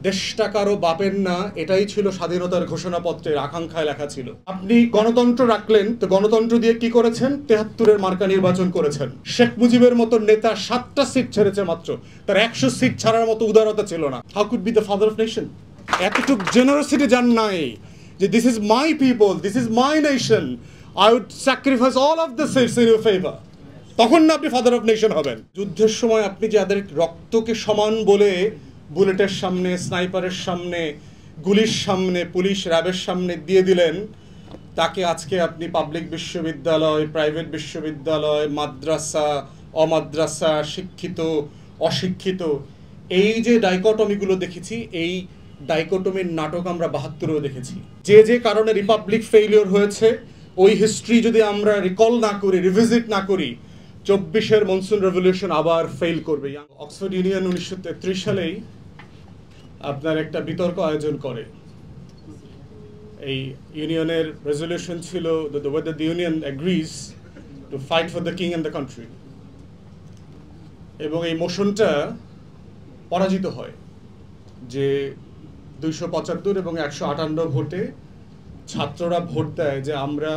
দেশটা কারো বাপের না, এটাই ছিল স্বাধীনতার ঘোষণাপত্রের আকাঙ্ক্ষায় লেখা ছিল। আপনি গণতন্ত্র রাখলেন, তো গণতন্ত্র দিয়ে কি করেছেন? 73-এর মার্কা নির্বাচন করেছেন। শেখ মুজিবের মতো নেতা 7টা সিট ছেড়েছে মাত্র, তার 100 সিট ছাড়ার মতো উদারতা ছিল না। How could be the father of nation? এতটুক জেনারসিটি যান নাই যে this is my people, this is my nation, I would sacrifice all of the seats in your favour. তখন না আপনি ফাদার অফ নেশন হবেন। যুদ্ধের সময় আপনি যাদের রক্তকে সমান বলে বুলেটের সামনে, স্নাইপারের সামনে, গুলির সামনে, পুলিশ র্যাবের সামনে দিয়ে দিলেন, তাকে আজকে আপনি পাবলিক বিশ্ববিদ্যালয়, প্রাইভেট বিশ্ববিদ্যালয়, মাদ্রাসা, অমাদ্রাসা, শিক্ষিত, অশিক্ষিত, এই যে ডাইকটমিগুলো দেখেছি, এই ডাইকটমির নাটক আমরা 72-এও দেখেছি। যে যে কারণে রিপাবলিক ফেইলিওর হয়েছে, ওই হিস্ট্রি যদি আমরা রিকল না করি, রিভিজিট না করি, 24-এর মনসুন রেভলিউশন আবার ফেল করবে। অক্সফোর্ড ইউনিয়ন 1933 সালেই আপনার একটা বিতর্ক আয়োজন করে। এই ইউনিয়নের রেজলিউশন ছিল whether the union agrees to fight for the king and the country, এবং এই মোশনটা পরাজিত হয় যে 275 এবং 158 ভোটে ছাত্ররা ভোট দেয় যে আমরা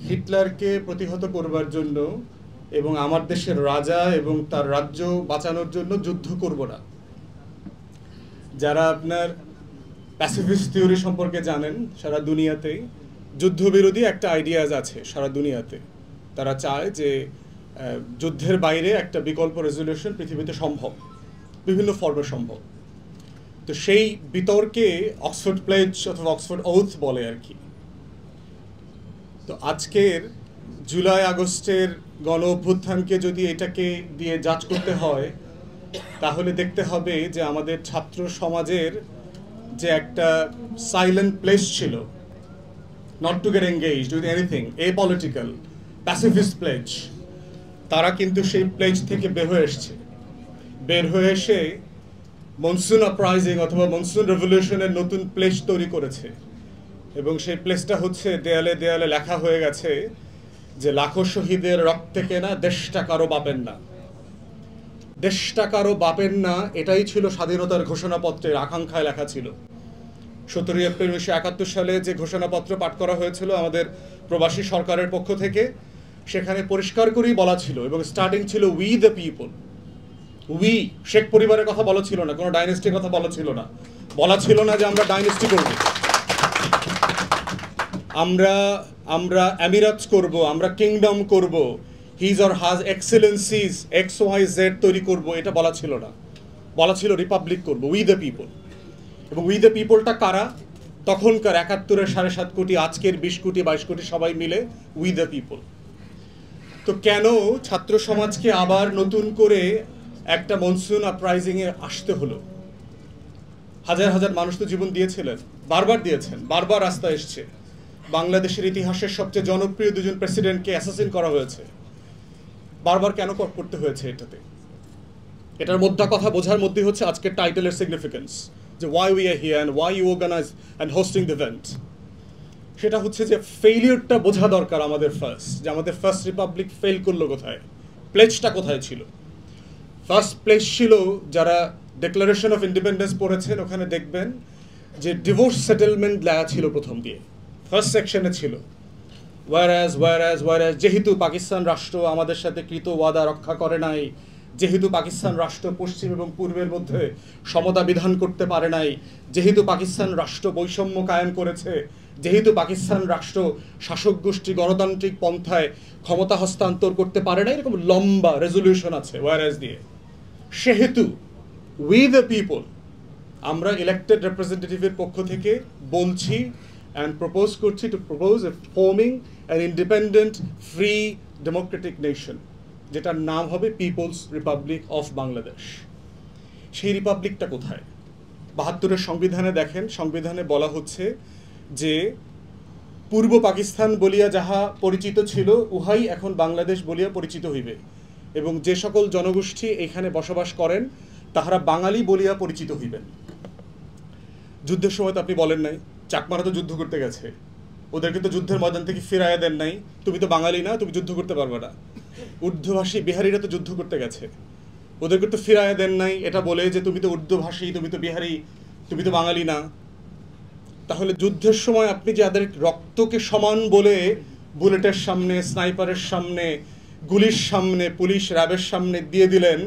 হিটলারকে প্রতিহত করবার জন্য এবং আমার দেশের রাজা এবং তার রাজ্য বাঁচানোর জন্য যুদ্ধ করব না। যারা আপনার প্যাসিফিস্ট থিওরি সম্পর্কে জানেন, সারা দুনিয়াতেই যুদ্ধবিরোধী একটা আইডিয়াজ আছে সারা দুনিয়াতে। তারা চায় যে যুদ্ধের বাইরে একটা বিকল্প রেজলিউশন পৃথিবীতে সম্ভব, বিভিন্ন ফর্মে সম্ভব। তো সেই বিতর্কে অক্সফোর্ড প্লেজ অথবা অক্সফোর্ড ওথ বলে আর কি। তো আজকের জুলাই আগস্টের গণ অভ্যুত্থানকে যদি এটাকে দিয়ে জাজ করতে হয়, তাহলে দেখতে হবে যে আমাদের ছাত্র সমাজের যে একটা সাইলেন্ট প্লেস ছিল, not to get engaged with anything apolitical, pacifist pledge, তারা কিন্তু সেই প্লেজ থেকে বের হয়ে এসে মনসুন আপরাইজিং অথবা মনসুন রেভলিউশনের নতুন প্লেস তৈরি করেছে। এবং সেই প্লেসটা হচ্ছে দেয়ালে দেয়ালে লেখা হয়ে গেছে যে লাখো শহীদের রক্তে কেনা দেশটা কারো বাপের না। দেশটা কারো বাপের না, এটাই ছিল স্বাধীনতার ঘোষণাপত্রের আকাঙ্ক্ষায় লেখা ছিল। 17 এপ্রিল 1971 সালে যে ঘোষণাপত্র পাঠ করা হয়েছিল আমাদের প্রবাসী সরকারের পক্ষ থেকে, সেখানে পরিষ্কার করেই বলা ছিল, এবং স্টার্টিং ছিল we the people. We, Sheikh পরিবারের কথা বলা ছিল না, কোনো ডাইনেস্টির কথা বলা ছিল না। বলা ছিল না যে আমরা ডাইনেস্টি করব, আমরা আমিরাত করব, আমরা কিংডম করব, হিজ অর হাজ এক্সেলেন্সিজ XYZ তৈরি করব, এটা বলা ছিল না। বলা ছিল রিপাবলিক করব, উই দ্য পিপল। এবং উই দ্য পিপলটা কারা? তখনকার 71-এর 7.5 কোটি, আজকের 20 কোটি 22 কোটি সবাই মিলে উই দ্য পিপল। তো কেন ছাত্র সমাজকে আবার নতুন করে একটা মনসুন আপরাইজিংয়ে আসতে হলো? হাজার হাজার মানুষ তো জীবন দিয়েছিলেন, বারবার দিয়েছেন, বারবার রাস্তায় এসছে। বাংলাদেশের ইতিহাসের সবচেয়ে জনপ্রিয় 2জন প্রেসিডেন্টকে অ্যাসাসিন করা হয়েছে। বারবার কেন করতে হয়েছে এটাতে? এটার মধ্যে কথা বোঝার মধ্যে হচ্ছে আজকের টাইটেলের সিগনিফিকেন্স, যে why we are here and why you organise and hosting the event. সেটা হচ্ছে যে ফেইলিয়রটা বোঝা দরকার আমাদের ফার্স্ট, যে আমাদের ফার্স্ট রিপাবলিক ফেল করলো কোথায়, প্লেজটা কোথায় ছিল। ফার্স্ট প্লেজ ছিল, যারা ডিক্লারেশন অফ ইন্ডিপেন্ডেন্স পড়েছেন ওখানে দেখবেন যে ডিভোর্স সেটেলমেন্ট লেখা ছিল প্রথম দিয়ে, ফার্স্ট সেকশনে ছিল। ওয়ারাজ যেহেতু পাকিস্তান রাষ্ট্র আমাদের সাথে কৃত ওয়াদা রক্ষা করে নাই, যেহেতু পাকিস্তান রাষ্ট্র পশ্চিম এবং পূর্বের মধ্যে সমতা বিধান করতে পারে নাই, যেহেতু পাকিস্তান রাষ্ট্র বৈষম্য কায়েম করেছে, যেহেতু পাকিস্তান রাষ্ট্র শাসক গোষ্ঠী গণতান্ত্রিক পন্থায় ক্ষমতা হস্তান্তর করতে পারে না, এরকম লম্বা রেজলিউশন আছে ওয়ারাজ দিয়ে। সেহেতু উই দ্য পিপল, আমরা ইলেক্টেড রিপ্রেজেন্টেটিভের পক্ষ থেকে বলছি and propose করছি to propose a forming an independent free democratic nation, যেটার নাম হবে পিপলস রিপাবলিক অফ বাংলাদেশ। সেই রিপাবলিকটা কোথায়? 72-এর সংবিধানে দেখেন, সংবিধানে বলা হচ্ছে যে পূর্ব পাকিস্তান বলিয়া যাহা পরিচিত ছিল, উহাই এখন বাংলাদেশ বলিয়া পরিচিত হইবে, এবং যে সকল জনগোষ্ঠী এখানে বসবাস করেন তাহারা বাঙালি বলিয়া পরিচিত হইবেন। যুদ্ধের সময় তো আপনি বলেন নাই, চাকমারা তো যুদ্ধ করতে গেছে, ওদেরকে তো যুদ্ধের ময়দান থেকে ফিরাইয়া দেন নাই, তুমি তো বাঙালি না, তুমি যুদ্ধ করতে পারবে না। ঊর্ধ্বভাষী বিহারিরা তো যুদ্ধ করতে গেছে, ওদেরকে তো ফিরায় দেন নাই এটা বলে যে তুমি তো উর্দুভাষী, তুমি তো বিহারি, তুমি তো বাঙালি না। তাহলে যুদ্ধের সময় আপনি যাদের রক্তকে সমান বলে বুলেটের সামনে, স্নাইপারের সামনে, গুলির সামনে, পুলিশ র্যাবের সামনে দিয়ে দিলেন,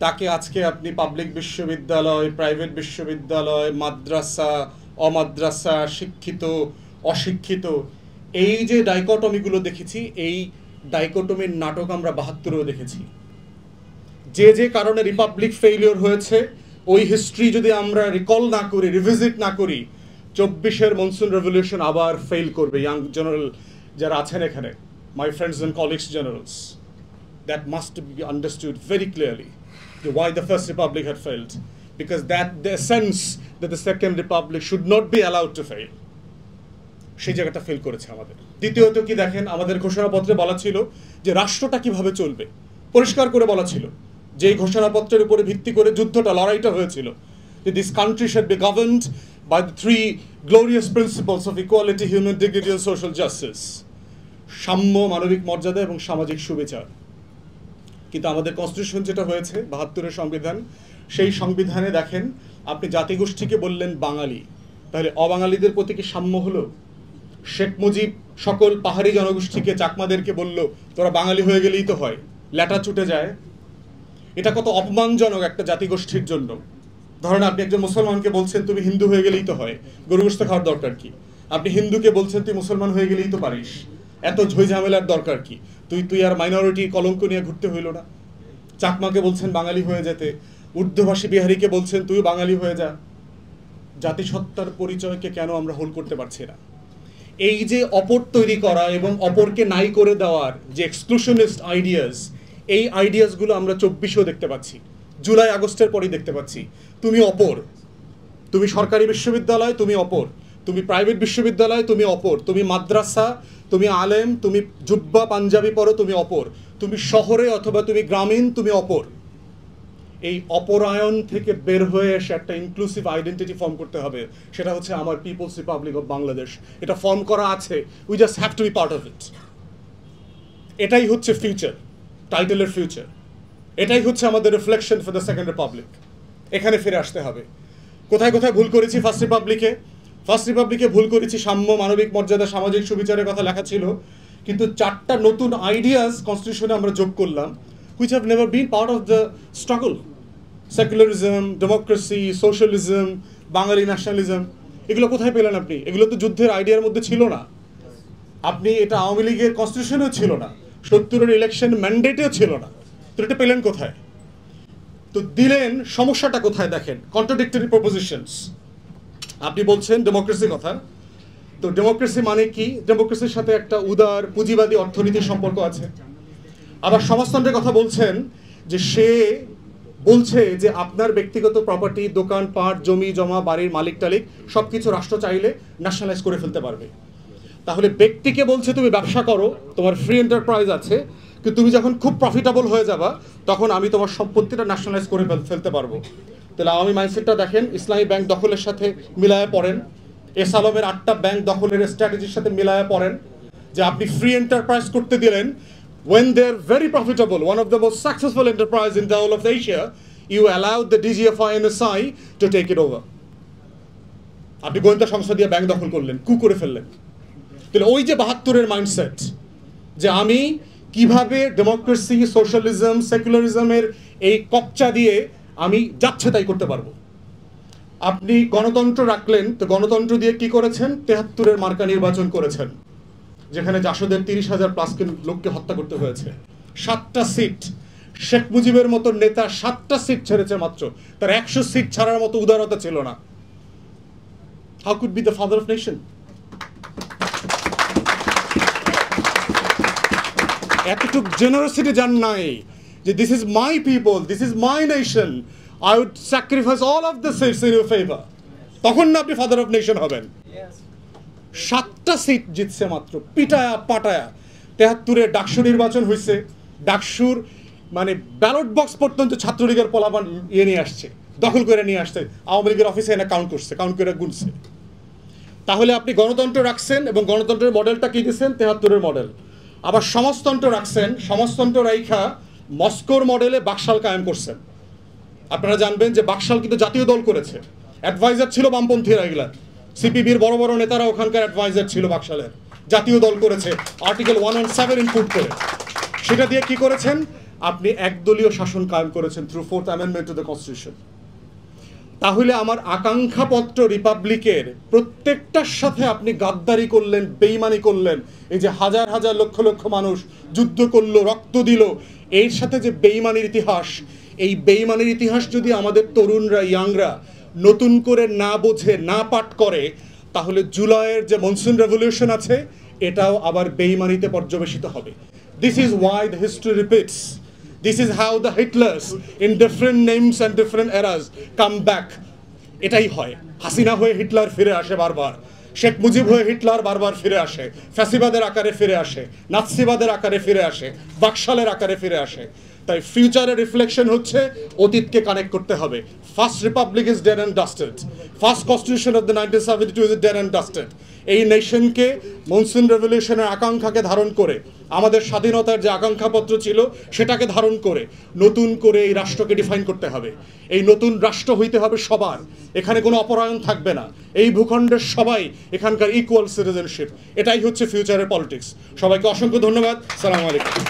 তাকে আজকে আপনি পাবলিক বিশ্ববিদ্যালয়, প্রাইভেট বিশ্ববিদ্যালয়, মাদ্রাসা, অমাদ্রাসা, শিক্ষিত, অশিক্ষিত, এই যে ডাইকটমিগুলো দেখেছি, এই ডাইকটমির নাটক আমরা ৭২-এও দেখেছি। যে যে কারণে রিপাবলিক ফেইলিওর হয়েছে, ওই হিস্ট্রি যদি আমরা রিকল না করি, রিভিজিট না করি, ২৪-এর মনসুন রেভলিউশন আবার ফেল করবে। ইয়াং জেনারেল যারা আছেন এখানে, my friends and colleagues generals, that must be understood very clearly why the First Republic had failed, because that the sense that the Second Republic should not be allowed to fail, সেই জায়গাটা fail করেছে আমাদের। দ্বিতীয়ত কি দেখেন, আমাদের ঘোষণাপত্রে বলা ছিল যে রাষ্ট্রটা কিভাবে চলবে, পরিষ্কার করে বলা ছিল যে এই ঘোষণাপত্রের উপরে ভিত্তি করে যুদ্ধটা, লড়াইটা হয়েছিল, যে this country should be governed by the 3 glorious principles of equality, human dignity and social justice, সাম্য, মানবিক মর্যাদা এবং সামাজিক সুবিচার। কিন্তু আমাদের কনস্টিটিউশন যেটা হয়েছে ৭২-এর সংবিধান, সেই সংবিধানে দেখেন আপনি জাতিগোষ্ঠীকে বললেন বাঙালি, তাহলে অবাঙালিদের প্রতি কি সাম্য হলো? শেখ মুজিব সকল পাহাড়ি জনগোষ্ঠীকে, চাকমাদেরকে বলল তোরা বাঙালি হয়ে গেলেই তো হয়, ল্যাটা ছুটে যায়। এটা কত অপমানজনক একটা জাতিগোষ্ঠীর জন্য। ধরেন আপনি একজন মুসলমানকে বলছেন তুমি হিন্দু হয়ে গেলেই তো হয়, গরু গোশত খাওয়ার দরকার কি? আপনি হিন্দুকে বলছেন তুই মুসলমান হয়ে গেলেই তো পারিস, এত ঝই ঝামেলার দরকার কি? তুই আর মাইনরিটি কলঙ্ক নিয়ে ঘুরতে হইল না। চাকমাকে বলছেন বাঙালি হয়ে যেতে, উর্দুভাষী বিহারিকে বলছেন তুই বাঙালি হয়ে যা। জাতিসত্তার পরিচয়কে কেন আমরা হোল্ড করতে পারছি না? এই যে অপর তৈরি করা এবং অপরকে নাই করে দেওয়ার যে এক্সক্লুশনিস্ট আইডিয়াস, এই আইডিয়াসগুলো আমরা ২৪-এও দেখতে পাচ্ছি, জুলাই আগস্টের পরেই দেখতে পাচ্ছি। তুমি অপর, তুমি সরকারি বিশ্ববিদ্যালয়, তুমি অপর, তুমি প্রাইভেট বিশ্ববিদ্যালয়, তুমি অপর, তুমি মাদ্রাসা, তুমি আলেম, তুমি জুব্বা পাঞ্জাবি পরো, তুমি অপর, তুমি শহরে অথবা তুমি গ্রামীণ, তুমি অপর। এই অপরায়ণ থেকে বের হয়ে এসে একটা ইনক্লুসিভ আইডেন্টিটি ফর্ম করতে হবে, সেটা হচ্ছে আমার পিপলস রিপাবলিক অফ বাংলাদেশ। এটা ফর্ম করা আছে, we just have to be part of it. এটাই হচ্ছে ফিউচার, টাইটেলের ফিউচার। এটাই হচ্ছে আমাদের reflection for the second republic. এখানে ফিরে আসতে হবে। কোথায় কোথায় ভুল করেছি ফার্স্ট রিপাবলিকে? ফার্স্ট রিপাবলিকে ভুল করেছি, সাম্য, মানবিক মর্যাদা, সামাজিক সুবিচারের কথা লেখা ছিল, কিন্তু 4টা নতুন আইডিয়াস কনস্টিটিউশনে আমরা যোগ করলাম, which have never been part of the struggle. Secularism, democracy, socialism, Bangali nationalism, এগুলো কোথায় পেলেন আপনি? এগুলো তো যুদ্ধের আইডিয়ার মধ্যে ছিল না। আপনি এটা আওয়ামী লীগের কনস্টিটিউশনেও ছিল না, ৭০-এর ইলেকশন ম্যান্ডেটেও ছিল না, তো এটা পেলেন কোথায়? তো দিলেন, সমস্যাটা কোথায় দেখেন? কন্ট্রাডিক্টরি প্রপোজিশনস। আপনি বলছেন ডেমোক্রেসির কথা, তো ডেমোক্রেসি মানে কি? ডেমোক্রেসির সাথে একটা উদার পুঁজিবাদী অর্থনীতির সম্পর্ক আছে। আবার সমাজতন্ত্রের কথা বলছেন, যে সে বলছে যে আপনার ব্যক্তিগত প্রপার্টি, দোকান পাট, জমি জমা, বাড়ির মালিক টালিক সব কিছু রাষ্ট্র চাইলে ন্যাশনালাইজ করে ফেলতে পারবে। তাহলে ব্যক্তিকে বলছে তুমি ব্যবসা করো, তোমার ফ্রি এন্টারপ্রাইজ আছে, কিন্তু তুমি যখন খুব প্রফিটেবল হয়ে যাবা তখন আমি তোমার সম্পত্তিটা ন্যাশনালাইজ করে ফেলতে পারবো। তাহলে আওয়ামী মাইন্ডসেটটা দেখেন, ইসলামী ব্যাংক দখলের সাথে মিলায়ে পড়েন, এস আলমের 8টা ব্যাংক দখলের স্ট্র্যাটেজির সাথে মিলায়ে পড়েন, যে আপনি ফ্রি এন্টারপ্রাইজ করতে দিলেন। When they're very profitable, one of the most successful enterprise in the whole of Asia, you allowed the DGFI NSI to take it over. আপনি গোয়েন্দা সংস্থা দিয়ে ব্যাংক দখল করলেন, কু করে ফেললেন। তাহলে ওই যে ৭২-এর মাইন্ডসেট, যে আমি কিভাবে ডেমোক্রেসি, সোশ্যালিজম, সেকুলারিজমের এই কপচা দিয়ে আমি যাচ্ছে তাই করতে পারবো। আপনি গণতন্ত্র রাখলেন, তো গণতন্ত্র দিয়ে কি করেছেন? ৭৩-এর মার্কা নির্বাচন করেছেন, যেখানে জাসদের ৩০,০০০ প্লাস লোককে হত্যা করতে হয়েছে। 7টা সিট, শেখ মুজিবের মতো নেতা 7টা সিট ছেড়েছে মাত্র, তার 100 সিট ছাড়ার মতো উদারতা ছিল না। How could be the father of nation? এতটুক জেনারসিটি যান নাই, যে this is my people, this is my nation, I would sacrifice all of the seats in your favour. তখন না আপনি ফাদার অফ নেশন হবেন। 7টা সিট জিতছে মাত্র, পিটায়া পাটায়া। ৭৩-এ ডাকসু নির্বাচন হয়েছে, ডাকসুর মানে ব্যালট বক্স পর্যন্ত ছাত্রলীগের পোলাপান নিয়ে আসছে, দখল করে নিয়ে আসছে, আওয়ামী লীগের অফিসে এনে কাউন্ট করছে, কাউন্ট করে গুনছে। তাহলে আপনি গণতন্ত্র রাখছেন এবং গণতন্ত্রের মডেলটা কি দিচ্ছেন? ৭৩-এর মডেল। আবার সমাজতন্ত্র রাখছেন, সমাজতন্ত্র রাইখা মস্কোর মডেলে বাকশাল কায়েম করছেন। আপনারা জানবেন যে বাকশাল কিন্তু জাতীয় দল করেছে, অ্যাডভাইজার ছিল বামপন্থীরা, এগুলা সিপিবির বড় বড় নেতারা ওখানকার অ্যাডভাইজার ছিল বাকশালের, জাতীয় দল করেছে আর্টিকেল 117 ইনপুট করে। সেটা দিয়ে কি করেছেন? আপনি একদলীয় শাসন কায়েম করেছেন through 4th amendment to the constitution. তাহলে আমার আকাঙ্ক্ষাপত্র রিপাবলিকের প্রত্যেকটার সাথে আপনি গাদ্দারি করলেন, বেইমানি করলেন। এই যে হাজার হাজার লক্ষ লক্ষ মানুষ যুদ্ধ করলো, রক্ত দিল, এর সাথে যে বেইমানির ইতিহাস, এই বেইমানির ইতিহাস যদি আমাদের তরুণরা, ইয়াংরা নতুন করে না বোঝে, না পাঠ করে, তাহলে জুলাইয়ের যে মনসুন রেভলিউশন আছে এটাও আবার বেইমানিতে পর্যবেসিত হবে। This is why the history repeats. This is how the Hitlers in different names and different eras come back. এটাই হয়। হাসিনা হয়ে হিটলার ফিরে আসে বারবার, শেখ মুজিব হয়ে হিটলার বারবার ফিরে আসে, ফ্যাসিবাদের আকারে ফিরে আসে, নাৎসিবাদের আকারে ফিরে আসে, বাকশালের আকারে ফিরে আসে। তাই ফিউচারের রিফ্লেকশন হচ্ছে অতীতকে কানেক্ট করতে হবে। First Republic is dead and dusted, first constitution of the 1972 is dead and dusted. এই নেশনকে মনসুন রেভলিউশনের আকাঙ্ক্ষাকে ধারণ করে, আমাদের স্বাধীনতার যে আকাঙ্ক্ষাপত্র ছিল সেটাকে ধারণ করে নতুন করে এই রাষ্ট্রকে ডিফাইন করতে হবে। এই নতুন রাষ্ট্র হইতে হবে সবার, এখানে কোনো অপরায়ণ থাকবে না, এই ভূখণ্ডের সবাই এখানকার ইকুয়াল সিটিজেনশিপ। এটাই হচ্ছে ফিউচারের পলিটিক্স। সবাইকে অসংখ্য ধন্যবাদ। সালাম আলাইকুম।